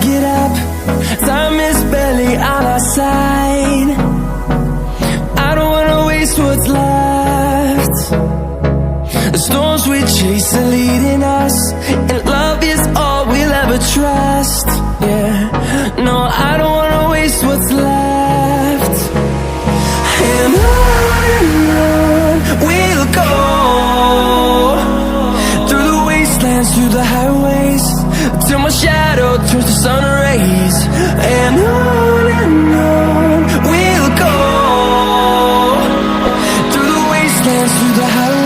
get up, time is barely on our side. I don't wanna waste what's left. The storms we chase are leading us, and love is all we'll ever trust. Yeah, no, I don't wanna waste what's left. And on we'll go, through the wastelands, through the highways, till my shadow turns to sun rays. And on we'll go, through the wastelands, through the highways.